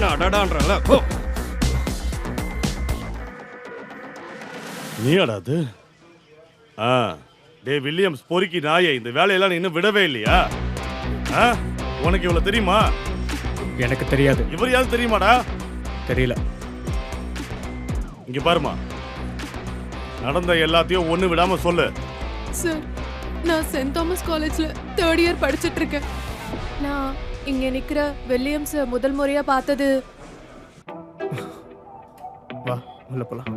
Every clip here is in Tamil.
நான் அடாடான்றல. நீ அடாது? டே வில்லியம்ஸ் பொறுக்கி நாயே, இந்த வேலையெல்லாம் நீ இன்னும் விடவே இல்லையா? உனக்கு இவ்வளவு தெரியுமா? எனக்கு தெரியாது. இவர் யாரும் தெரியுமாடா? தெரியல. இங்க பாருமா, நடந்த எல்லாத்தையும் ஒண்ணு விடாம சொல்லு. சார், நான் சென்ட் தாமஸ் காலேஜ்ல 3rd இயர் படிச்சிட்டு இருக்கேன். நான் இங்க நிக்கிற வில்லியம்ஸ் முதல் முறையா பார்த்தது. வா உள்ள போலாம்.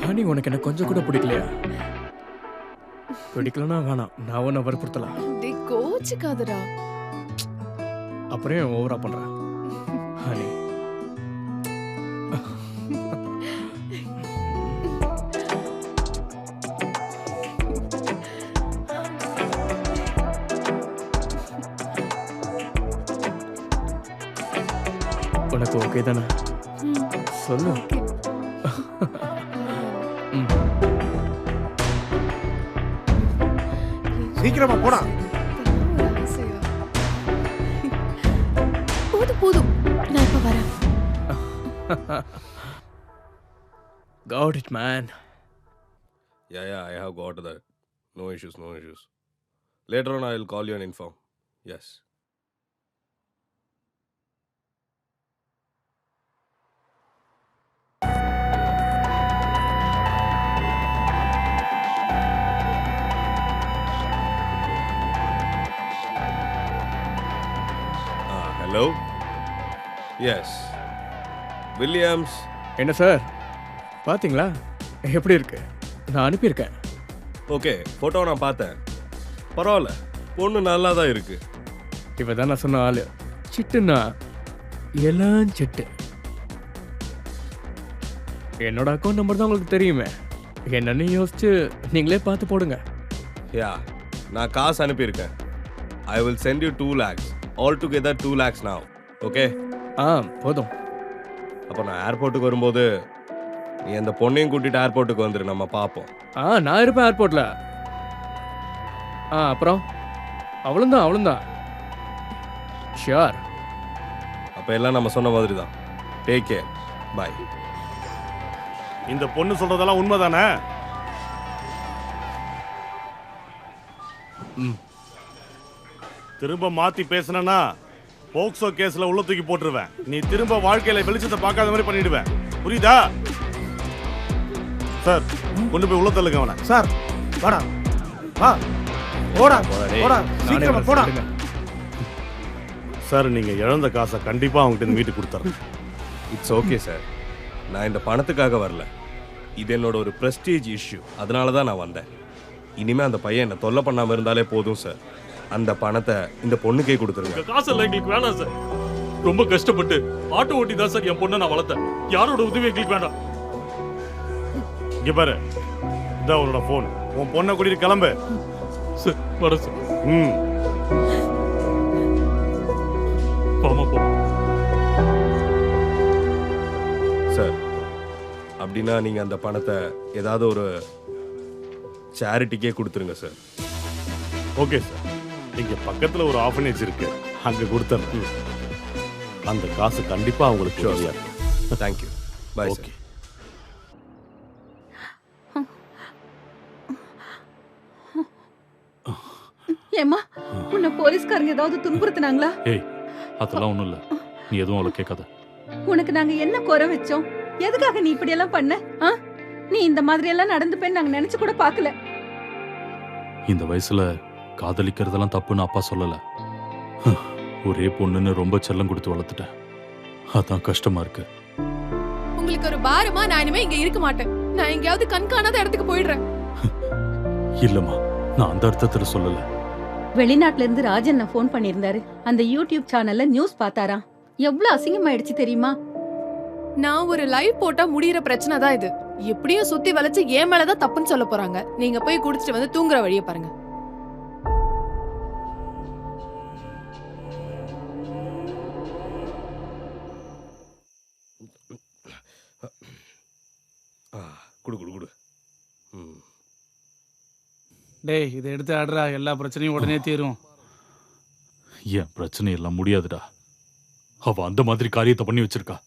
ஹனி, உனக்கு என்ன கொஞ்சம் கூட பிடிக்கலையா? பிடிக்கலன்னா வேணாம், நான் உன்னை வற்புறுத்தலாம். டேய் கோச்சிக்காதடா. அப்புறம் ஏன் ஓவரா பண்ற ஹனி? உனக்கு ஓகே தானே? சொல்லு. சீக்கிரமா போடா. போதும், நான் இப்ப வரேன். Got it, man. Yeah, I have got that. No issues. Later on, I will call you and inform. Yes. Hello? Yes. Williams. என்ன சார், பாத்தீங்களா எப்படி இருக்கு? நான் அனுப்பியிருக்கேன். ஓகே, போட்டோ நான் பார்த்தேன். பரவாயில்ல, பொண்ணு நல்லா தான் இருக்கு. இப்போ தான் நான் சொன்ன ஆளு. சிட்டுன்னா எல்லாம் சிட்டு. என்னோட அக்கௌண்ட் நம்பர் தான் உங்களுக்கு தெரியுமே. என்னன்னு யோசிச்சு நீங்களே பார்த்து போடுங்க. யா, நான் காசு அனுப்பியிருக்கேன். I will send you 2 lakhs. All together 2 lakhs now. Okay? போதும். அப்போ நான் ஏர்போர்ட்டுக்கு வரும்போது நீ அந்த பொண்ணையும் கூட்டிட்டு ஏர்போர்ட்டுக்கு வந்துரு, நம்ம பார்ப்போம். நான் இருப்பேன் ஏர்போர்ட்ல. அப்புறம் அவ்வளோதான். ஷியோர். அப்போ எல்லாம் நம்ம சொன்ன மாதிரி தான். Take care. பை. இந்த பொண்ணு சொல்றதெல்லாம் உண்மைதானே? திரும்ப மாத்தி பேசினா போக்சோ கேஸ்ல உள்ள தூக்கி போட்டுருவேன். நீ திரும்ப வாழ்க்கையில வெளிச்சத்தை பார்க்காத மாதிரி பண்ணிடுவேன். புரியுதா? சார், கொண்டு போய் உள்ள தள்ளுங்க அவனை. சார், வாடா. வா. போடா. சீக்கிரமா போடா. சார், நீங்க இழந்த காசை கண்டிப்பா அவங்ககிட்ட வீட்டுக்கு கொடுத்துறேன். It's okay sir. நான் இந்த பணத்துக்காக வரல. இது என்னோட ஒரு பிரஸ்டீஜ் இஷ்யூ. அதனால தான் நான் வந்தேன். இனிமே அந்த பையன் என்ன தொல்லை பண்ணாம இருந்தாலே போதும் சார். அந்த பணத்தை இந்த பொண்ணுக்கே கொடுத்துருங்க. காசு எல்லாம் எங்களுக்கு வேணாம் சார். ரொம்ப கஷ்டப்பட்டு ஆட்டோ ஓட்டி தான் சார் என் பொண்ணை நான் வளர்த்தேன். யாரோட உதவி எங்களுக்கு வேண்டாம். இங்க பாரு, இதான் உன்னோட போன். உன் பொண்ணை கூட்டிட்டு கிளம்பு. சார், வர சார். போ. சார், அப்படின்னா நீங்க அந்த பணத்தை ஏதாவது ஒரு சேரிட்டிக்கே கொடுத்துருங்க சார். ஓகே சார், இங்க பக்கத்துல ஒரு ஆர்ஃபனேஜ் இருக்கு, அங்க கொடுத்துறேன். அந்த காசு கண்டிப்பா அவங்களுக்கு சரியா இருக்கும். தேங்க்யூ. Bye sir. ஏம்மா, உன்னை போலீஸ்காரங்க ஏதாவது துன்புறுத்துனாங்களா? ஏய், அதெல்லாம் ஒண்ணும் இல்ல. நீ எதுவும் அவளை கேட்காத. உனக்கு நாங்க என்ன குறை வச்சோம்? எதுக்காக நீ இப்படி எல்லாம் பண்ண? நீ இந்த மாதிரி எல்லாம் நடந்துப்பேன்னு நாங்க நினைச்சு கூட பார்க்கல. இந்த வயசுல காதலிக்கிறதெல்லாம் தப்புன்னு அப்பா சொல்லல. ஒரே பொண்ணுன்னு ரொம்ப செல்லம் கொடுத்து வளர்த்துட்டேன். அதான் கஷ்டமா இருக்கு. உங்களுக்கு ஒரு பாரமா? நான் இனிமே இங்க இருக்க மாட்டேன். நான் எங்கேயாவது கண்காணாத இடத்துக்கு போயிடுறேன். இல்லம்மா, நான் அந்த அர்த்தத்துல சொல்லல. வெளிநாட்டுல இருந்து ராஜன் போன் பண்ணியிருந்தாரு. அந்த யூடியூப் சேனல்ல நியூஸ் பார்த்தாராம். எவ்வளவு அசிங்கமாயிடுச்சு தெரியுமா? நான் ஒரு லைவ் போட்டா முடியற பிரச்சனை தான் இது. எப்படியும் சுத்தி வளைச்சு ஏன் மேலதான் தப்புன்னு சொல்ல போறாங்க. நீங்க போய் குடிச்சிட்டு வந்து தூங்குற வழியை பாருங்க. டேய் இதை எடுத்து ஆடுறா, எல்லா பிரச்சனையும் உடனே தீரும். என் பிரச்சனை எல்லாம் முடியாதுடா. அவ அந்த மாதிரி காரியத்தை பண்ணி வச்சிருக்கா.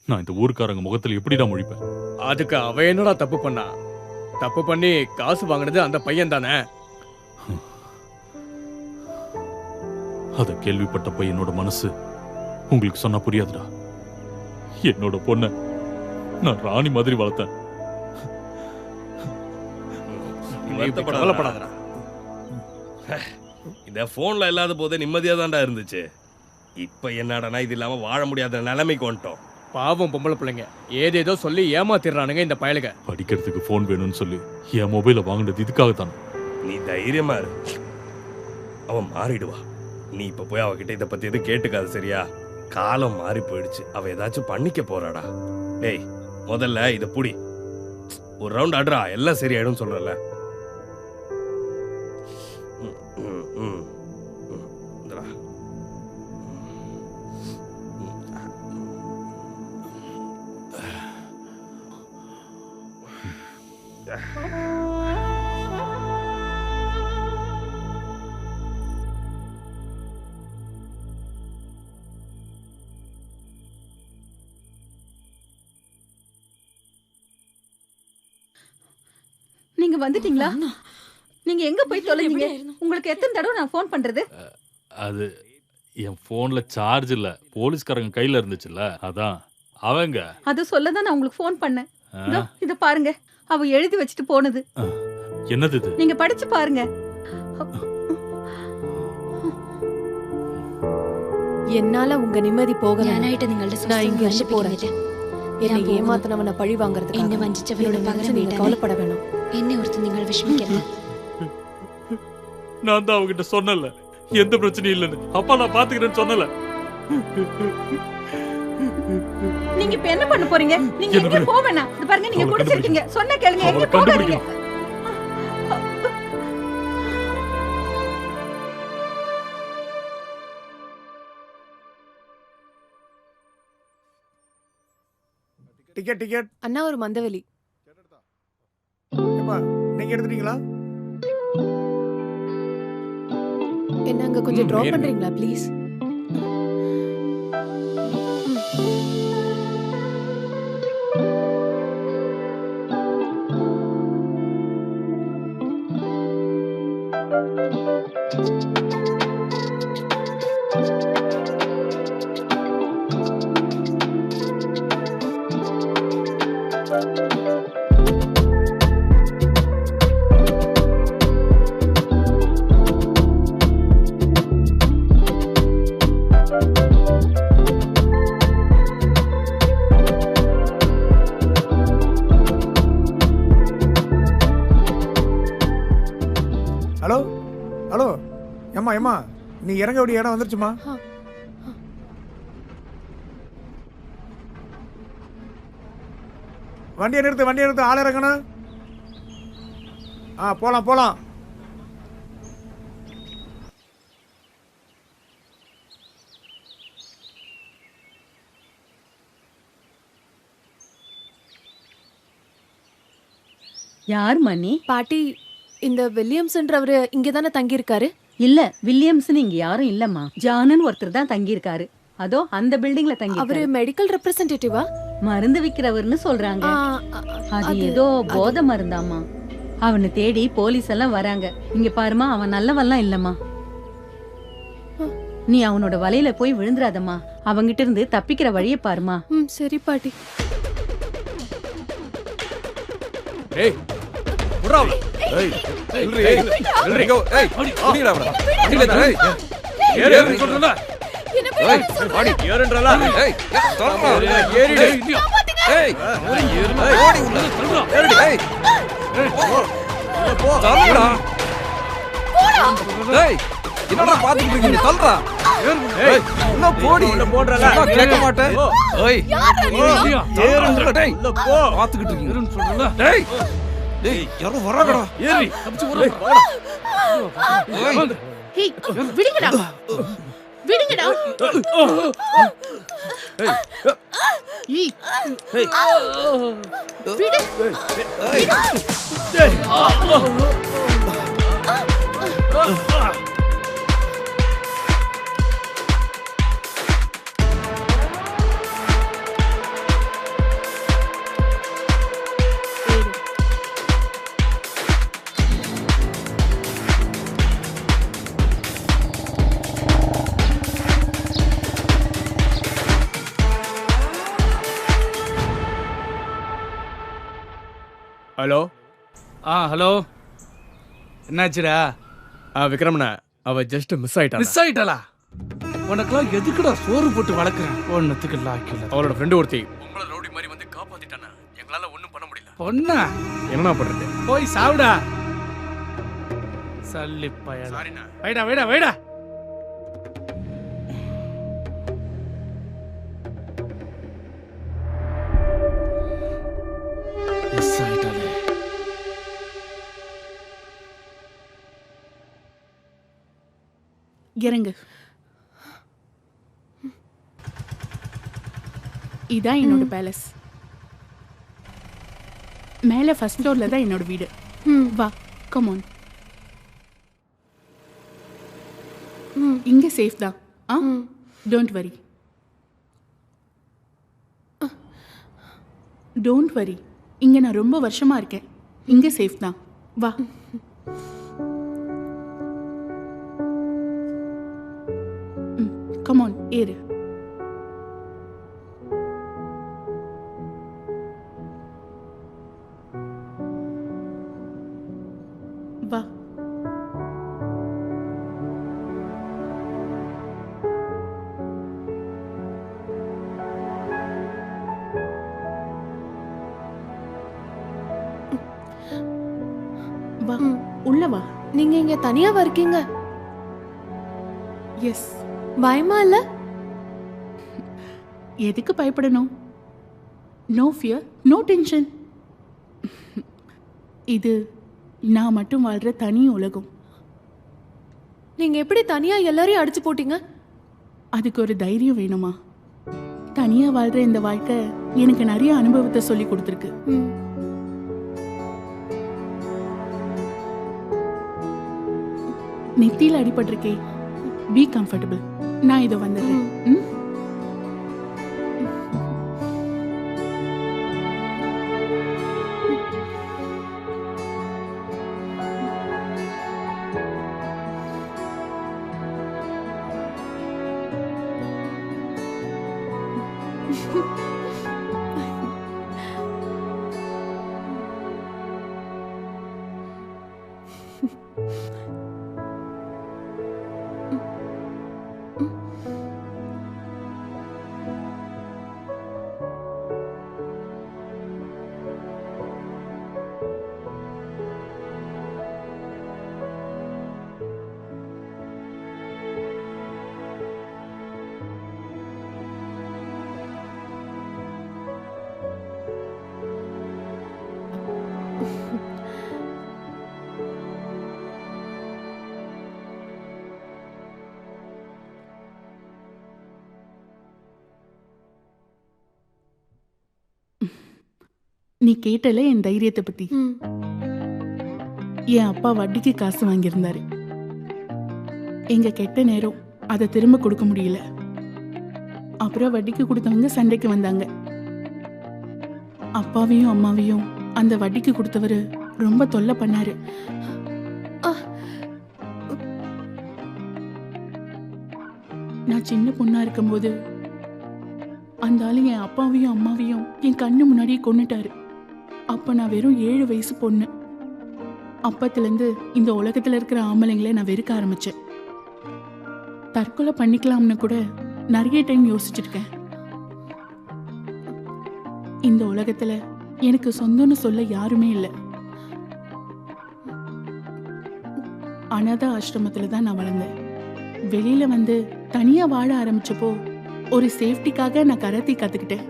நான் இந்த ஊருக்காரங்க முகத்துல எப்படிடா முழிப்பேன்? அதுக்கு அவ என்னடா தப்பு பண்ணா? தப்பு பண்ணி காசு வாங்கினது அந்த பையன் தானே. அத கேள்விப்பட்டப்ப என்னோட மனசு உங்களுக்கு சொன்னா புரியாதுடா. என்னோட பொண்ண நான் ராணி மாதிரி வளர்த்தேன். கவலைப்படாதடா. இந்த போன்ல இல்லாத போதே நிம்மதியா தான்டா இருந்துச்சு. இப்ப என்னடா இது இல்லாம வாழ முடியாத நிலைமைக்கு வந்துட்டோம். பாவம் பொம்பளை பிள்ளைங்க ஏதேதோ சொல்லி ஏமாத்திடுறானுங்க இந்த பயலுக. படிக்கிறதுக்கு போன் வேணும்னு சொல்லி என் மொபைலை வாங்கினது இதுக்காகத்தான். நீ தைரியமா இரு, அவன் மாறிடுவா. நீ இப்ப போய் அவகிட்ட இதை பத்தி எதுவும் கேட்டுக்காது சரியா? காலம் மாறி போயிடுச்சு, அவ ஏதாச்சும் பண்ணிக்க போறாடா. டேய் முதல்ல இத புடி, ஒரு ரவுண்ட் ஆடுறா, எல்லாம் சரியாயிடும் சொல்றல. நீங்க வந்துட்டீங்களா? நீங்க எங்க போய் தொலைஞ்சீங்க? உங்களுக்கு எத்தனை தடவை நான் ஃபோன் பண்றது? அது என் போன்ல சார்ஜ் இல்ல, போலீஸ்காரங்க கையில இருந்துச்சுல்ல, அதான். அவங்க அது சொல்லதான் நான் உங்களுக்கு ஃபோன் பண்ணேன். இதோ இத பாருங்க, அவ எழுதி வச்சுட்டு போனது. என்னது இது? நீங்க படிச்சு பாருங்க. என்னால உங்க நிம்மதி போகல. ഞാനായിട്ട് നിങ്ങളുടെ நான் இங்க இருந்து போறேன். என்னை ஏமாத்தினவனை പഴി എന്നെ വാങ്ങறதுக்கு വഞ്ചിച്ചവരോട് പകരം நீங்க கவலைப்பட வேணாம். എന്നെ ഓർത്ത് നിങ്ങൾ വിഷമിക്കരുത്. நான் தான் அவகிட்ட சொன்னல எந்த பிரச்சனையும் இல்லைன்னு. அப்பா நான் பாத்துக்கிறேன்னு சொன்னல. நீங்க இப்ப என்ன பண்ண போறீங்க? நீங்க எங்க போக வேணாம். இது பாருங்க, நீங்க குடிச்சிருக்கீங்க. சொன்ன கேளுங்க, எங்க போகாதீங்க. Ticket ticket. அண்ணா ஒரு மந்தவெளி. ஏப்பா நீங்க எடுத்துட்டீங்களா? என்ன அங்க கொஞ்சம் டிராப் பண்றீங்களா ப்ளீஸ்? ஹலோ ஹலோ, ஏம்மா ஏம்மா, நீ இறங்க வேண்டிய இடம் வந்துருச்சுமா? வண்டியை நிறுத்து, ஆள் இறங்கணும். போலாம் போலாம். யார் மணி? பாட்டி, இந்த வில்லியம்ஸ்ன்றவரு இங்க தானே தங்கி இருக்காரு? இல்ல, வில்லியம்ஸ்னு இங்க யாரும் இல்லம்மா. ஜானுன்னு ஒருத்தர் தான் தங்கி இருக்காரு. அதோ அந்த பில்டிங்ல தங்கி அவரு இருக்காரு. மெடிக்கல் ரெப்ரசன்டேட்டிவா? மருந்து விக்கிறவர்னு சொல்றாங்க. அது ஏதோ போதை மருந்தாமா. அவனை தேடி போலீஸ் எல்லாம் வராங்க. இங்க பாருமா, அவன் நல்லவெல்லாம் இல்லம்மா. நீ அவனோட வலையில போய் விழுந்துராதம்மா. அவங்கிட்ட இருந்து தப்பிக்கிற வழியை பாருமா. சரி பாட்டி. ஏய் புறா அவள. ஏய் ஏய் நில்றீங்க. ஏய் புடிடா அவள. புடிடா. ஏய் ஏறு சொல்றல. ஏய் பாடி ஏறுன்றல. ஏய் தரமா ஏறிடு. ஏய் ஏறுடா. ஓடி உள்ள தள்ளுடா. ஏறிடு. ஏய் போ தள்ளுடா. போடா. ஏய் என்னடா பாத்துட்டு இருக்கீங்க? தள்ளுடா. ஏய் உள்ள போடி. உள்ள போடுறல. கேட்க மாட்டேன். ஏய் ஏறுடா. டேய் உள்ள போ. பாத்துக்கிட்டு இருக்கீங்க. ஏறுன்னு சொல்றல. டேய் டேய் யாரோ வராங்கடா. ஏறி தப்பிச்சு ஓடுடா. ஏய் ஹே, விடுங்கடா. விடுங்கடா. ஏய் ஏய் விடு. ஏய் ஹலோ. ஹலோ, என்னாச்சுடா? விக்ரமண்ணா, அவ ஜஸ்ட் மிஸ் ஆயிட்டா. மிஸ் ஆயிட்டாளா? உனக்கெல்லாம் எதுக்குடா சோறு போட்டு வளர்க்குறேன்? ஒன்னுத்துக்கு லாக்கில அவளோட ஃப்ரெண்டு ஒருத்தி உங்களை ரவுடி மாதிரி வந்து காப்பாத்திட்டானா. எங்களால ஒண்ணும் பண்ண முடியல. பொண்ணா? என்னண்ணா பண்றது? போய் சாவுடா. சல்லி பயல. சாரிண்ணா. வைடா வைடா வைடா. மிஸ் ஆயிட்டாளே. இறங்கு. இதான் என்னோட பேலஸ். மேலே ஃபர்ஸ்ட் ஃப்ளோர்ல தான் என்னோட வீடு. வா, கம் ஆன். இங்க சேஃப் தான். Don't worry. Don't worry. இங்க நான் ரொம்ப வருஷமா இருக்கேன். இங்க சேஃப் தான். வா. கம் ஆன், ஏறு. வா. வா, உள்ள வா. நீங்க இங்க தனியாவா இருக்கீங்க? எஸ். பயமா இல்ல? எதுக்கு பயப்படணும்? No fear, no tension. இது நான் மட்டும் வாழ்ற தனி உலகம். நீங்க எப்படி தனியா எல்லாரையும் அடிச்சு போட்டீங்க? அதுக்கு ஒரு தைரியம் வேணுமா? தனியா வாழ்ற இந்த வாழ்க்கை எனக்கு நிறைய அனுபவத்தை சொல்லி கொடுத்துருக்கு. நெத்தியில அடிபட்டிருக்கே. B comfortable. நான் இதோ வந்துடுறேன். நீ கேட்டல என் தைரியத்தை பத்தி. என் அப்பா வட்டிக்கு காசு வாங்கியிருந்தாரு. எங்க கெட்ட நேரம் அதை திரும்ப கொடுக்க முடியல. அப்புறம் வட்டிக்கு கொடுத்தவங்க சண்டைக்கு வந்தாங்க. அப்பாவையும் அம்மாவையும் அந்த வட்டிக்கு கொடுத்தவரு ரொம்ப தொல்லை பண்ணாரு. நான் சின்ன பொண்ணா இருக்கும்போது அந்த ஆளு என் அப்பாவையும் அம்மாவையும் என் கண்ணு முன்னாடியே கொன்னுட்டாரு. அப்ப நான் வெறும் 7 வயசு பொண்ணு. அப்பத்திலேருந்து இந்த உலகத்துல இருக்கிற ஆம்பளைங்களை நான் வெறுக்க ஆரம்பிச்சேன். தற்கொலை பண்ணிக்கலாம்னு கூட நிறைய டைம் யோசிச்சிருக்கேன். இந்த உலகத்துல எனக்கு சொந்தம்னு சொல்ல யாருமே இல்லை. அனாதை ஆசிரமத்துல தான் நான் வளர்ந்தேன். வெளியில வந்து தனியா வாழ ஆரம்பிச்சப்போ ஒரு சேஃப்டிக்காக நான் கராத்தே கத்துக்கிட்டேன்.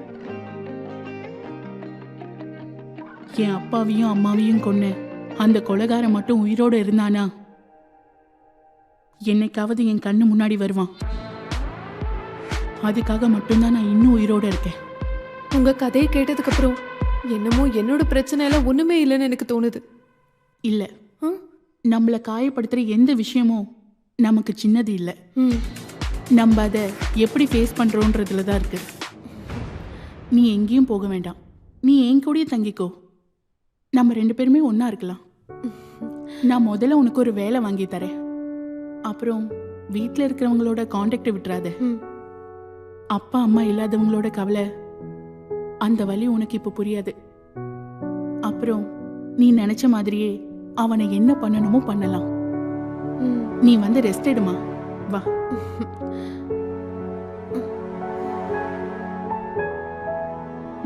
என் அப்பாவையும் அம்மாவையும் கொன்னு அந்த கொலைகாரன் மட்டும் உயிரோட இருந்தானா என்னைக்காவது என் கண்ணு முன்னாடி வருவான். அதுக்காக மட்டும்தான் நான் இன்னும் உயிரோட இருக்கேன். உங்க கதையை கேட்டதுக்கு அப்புறம் என்னமோ என்னோட பிரச்சனை எல்லாம் ஒண்ணுமே இல்லைன்னு எனக்கு தோணுது. இல்ல, நம்மளை காயப்படுத்துற எந்த விஷயமும் நமக்கு சின்னது இல்லை. ம். நம்ம அதை எப்படி ஃபேஸ் பண்றோன்றதுல தான் இருக்கு. நீ எங்கேயும் போக வேண்டாம், நீ என் கூடயே தங்கிக்கோ. நம்ம 2 பேருமே ஒண்ணா இருக்கலாம். நான் முதல்ல உனக்கு ஒரு வேலை வாங்கி தரேன். அப்புறம் வீட்டில் இருக்கிறவங்களோட காண்டாக்டை விட்டுறாத. ம். அப்பா அம்மா இல்லாதவங்களோட கவலை, அந்த வலி உனக்கு இப்போ புரியாது. அப்புறம் நீ நினைச்ச மாதிரியே அவனை என்ன பண்ணணுமோ பண்ணலாம். ம். நீ வந்து ரெஸ்ட் எடுமா, வா.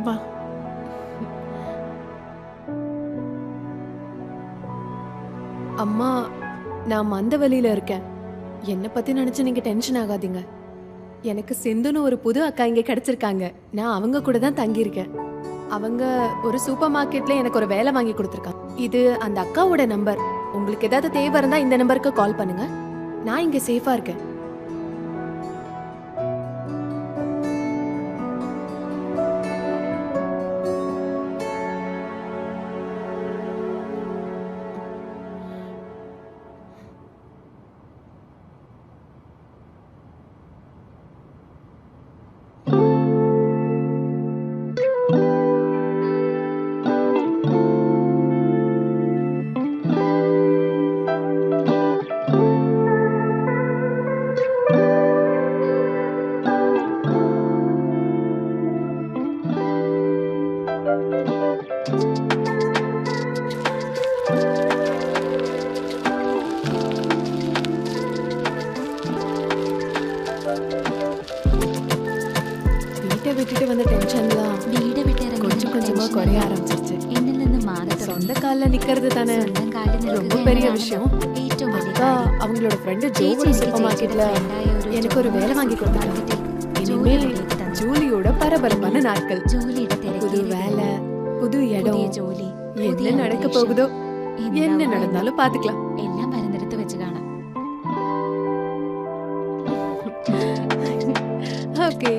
வா. அம்மா, நான் மந்த வழியில இருக்கேன். என்னை பத்தி நினைச்சு நீங்க டென்ஷன் ஆகாதீங்க. எனக்கு சிந்துன்னு ஒரு புது அக்கா இங்க கிடைச்சிருக்காங்க. நான் அவங்க கூட தான் தங்கியிருக்கேன். அவங்க ஒரு சூப்பர் மார்க்கெட்ல எனக்கு ஒரு வேலை வாங்கி கொடுத்துருக்காங்க. இது அந்த அக்காவோட நம்பர். உங்களுக்கு ஏதாவது தேவை இருந்தா இந்த நம்பருக்கு கால் பண்ணுங்க. நான் இங்க சேஃபா இருக்கேன். வீட்டை விட்டுட்டு வந்த டென்ஷன்லாம் வீடை விட்டு இறங்கி கொஞ்சம் கொஞ்சமா குறைய ஆரம்பிச்சிருச்சு. എന്നിൽ മാറി சொந்த கால்ல நிக்கிறது தானே ரொம்ப பெரிய விஷயம். அக்கா அவங்களோட ஃப்ரெண்டு ஜோவோட சூப்பர் மார்க்கெட்ல எனக்கு ஒரு வேலை வாங்கி கொடுத்தாங்க. இனிமேல் ஜூலியோட பரபரப்பான நாட்கள். புது வேலை, புது இடம், என்ன நடக்க போகுதோ, என்ன நடந்தாலும் பாத்துக்கலாம். എല്ലാം വരുന്നിടത്ത് വെച്ച് കാണാം. ஓகே.